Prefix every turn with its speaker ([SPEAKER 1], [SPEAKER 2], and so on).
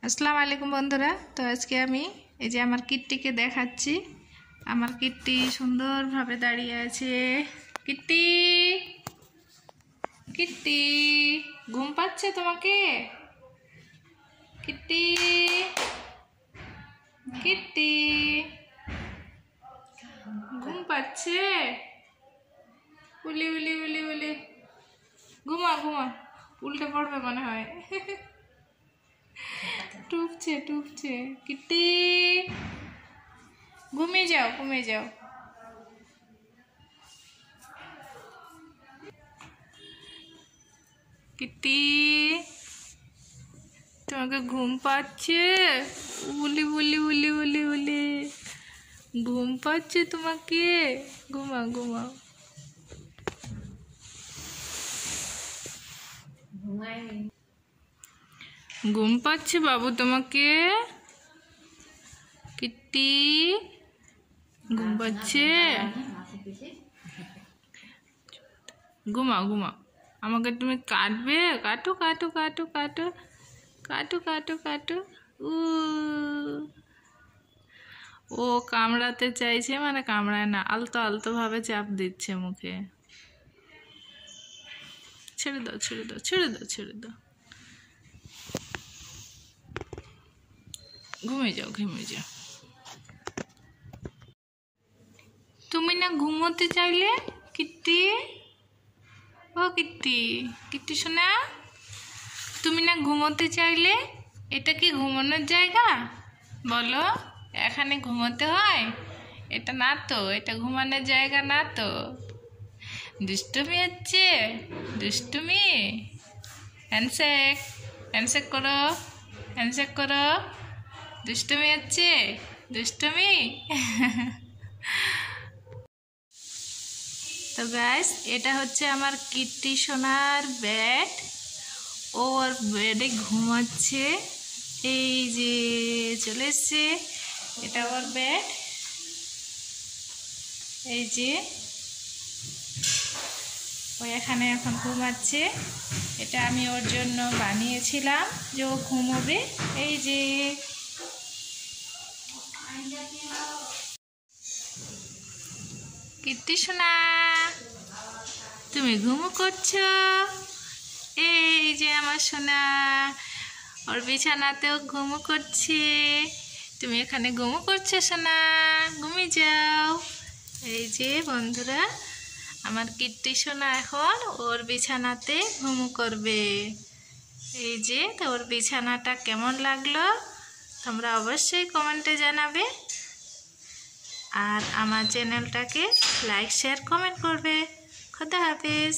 [SPEAKER 1] আসসালামু আলাইকুম বন্ধুরা। তো আজকে আমি এই যে আমার কিট্টিকে দেখাচ্ছি। আমার কিট্টি সুন্দরভাবে দাঁড়িয়ে আছে। কিট্টি কিট্টি ঘুম পাচ্ছে তোমাকে? কিট্টি কিট্টি ঘুম পাচ্ছে? উলি উলি উলি উলি ঘুমা ঘুমা, উল্টে পড়বে মনে হয়। টুপছে টুপছে। কিট্টি ঘুমিয়ে যাও, ঘুমিয়ে যাও। কিট্টি তোমাকে ঘুম পাচ্ছে? উলি উলি উলি উলি উলি ঘুম পাচ্ছে তোমাকে? ঘুমাও ঘুমাও। ঘুম পাচ্ছে বাবু তোমাকে? কিট্টি ঘুম পাচ্ছে? ঘুমাও ঘুমাও। আমাকে তুমি কাটবে? কাটো কাটো কাটো কাটো কাটো কাটো কাটো। ও কামড়াতে চাইছে, মানে কামড়ায় না, আলতো আলতো ভাবে চাপ দিচ্ছে মুখে। ছেড়ে দাও ছেড়ে দাও ছেড়ে দাও ছেড়ে দাও। ঘুমিয়ে যাও ঘুমিয়ে যাও। তুমি না ঘুমোতে চাইলে কিট্টি? ও কিট্টি, কিট্টি শোনা, তুমি না ঘুমোতে চাইলে? এটা কি ঘুমানোর জায়গা? বলো, এখানে ঘুমোতে হয়? এটা না তো, এটা ঘুমানোর জায়গা না তো। দুষ্টুমি হচ্ছে, দুষ্টুমি। হ্যান্ডশেক, হ্যান্ডশেক করো, হ্যান্ডশেক করো। দুষ্টুমি হচ্ছে, দুষ্টুমি। তো গাইস, এটা হচ্ছে আমার কিট্টি সোনার বেড। ওর বেডে ঘুমাচ্ছে। এই যে চলে এসছে, এটা ওর বেড। এই যে ও এখানে এখন ঘুমাচ্ছে। এটা আমি ওর জন্য বানিয়েছিলাম যে ও ঘুমোবে। এই যে কিট্টি সোনা, তুমি ঘুমো করছো? এই যে আমার সোনা, ওর বিছানাতেও ঘুমো করছে। তুমি এখানে ঘুমো করছো সোনা? ঘুমিয়ে যাও। এই যে বন্ধুরা, আমার কিট্টি সোনা এখন ওর বিছানাতে ঘুমো করবে। এই যে, তো ওর বিছানাটা কেমন লাগলো তোমরা অবশ্যই কমেন্টে জানাবে। আর আমার চ্যানেলটাকে লাইক শেয়ার কমেন্ট করবে। খোদা হাফেজ।